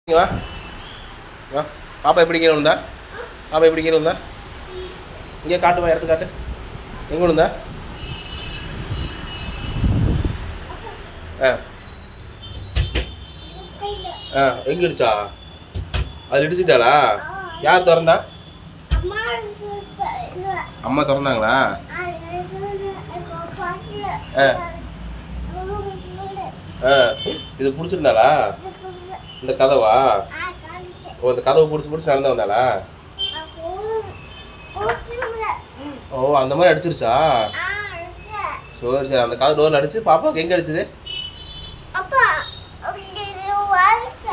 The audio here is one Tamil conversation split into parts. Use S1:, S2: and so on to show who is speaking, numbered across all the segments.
S1: இங்க வா வா. பாப்பா எப்படி கீழே விழுந்தா? பாப்பா எப்படி கீழே விழுந்தா? இங்கே காட்டுவா, இடத்து காட்டு. எங்கே விழுந்தா? ஆ ஆ எங்கே இடிச்சா? அது இடிச்சிட்டாளா? யார் திறந்தா? அம்மா திறந்தாங்களா? ஆ ஆ இது பிடிச்சிருந்தாளா? இந்த கதவா? ஓ, இந்த கதவை பிடிச்சி நடந்து வந்தாளா? ஓ, அந்த மாதிரி அடிச்சிருச்சா? சரி சரி. அந்த கதவு டோரில் அடிச்சு பாப்பாவுக்கு எங்கே அடிச்சது?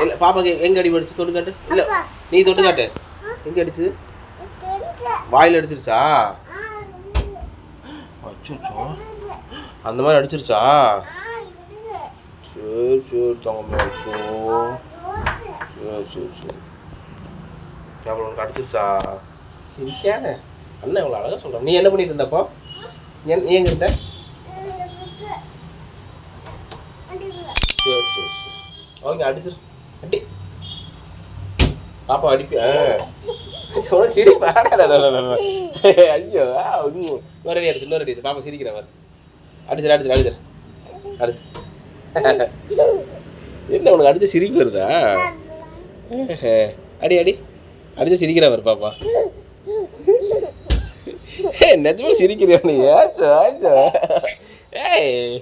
S1: இல்லை, பாப்பாக்கு எங்கே அடி அடிச்சு தொட்டு காட்டு. இல்லை, நீ தொட்டு காட்டு. எங்கே அடிச்சது? வாயில் அடிச்சிருச்சா? அச்சோ, அந்த மாதிரி அடிச்சிருச்சா? சரி சரி தங்க. சரி சரி. அப்புறம் உனக்கு அடிச்சிருச்சா? சிரிக்காத. அண்ணன் இவ்வளோ அழகாக சொல்கிறேன். நீ என்ன பண்ணிட்டு இருந்தப்போ? நீ எங்கே இருந்த? சரி சரி சரி. ஓகே, அடிச்சிரு. அடி. பாப்பா அடிப்பி. சிரி பாடாத. ஐயோ, இன்னொரு அடி அடிச்சு, இன்னொரு அடி. பாப்பா சிரிக்கிறவர். அடிச்சிரு அடிச்சிரு அடிச்சிரு அடிச்சு. என்ன உனக்கு அடிச்சு சிரிப்பு வருதா? அடி அடி அடிச்சு சிரிக்கிறவர் பாப்பா. நிஜமா சிரிக்கிறியா நீ? ஏச்சோ ஏச்சோ. ஏய்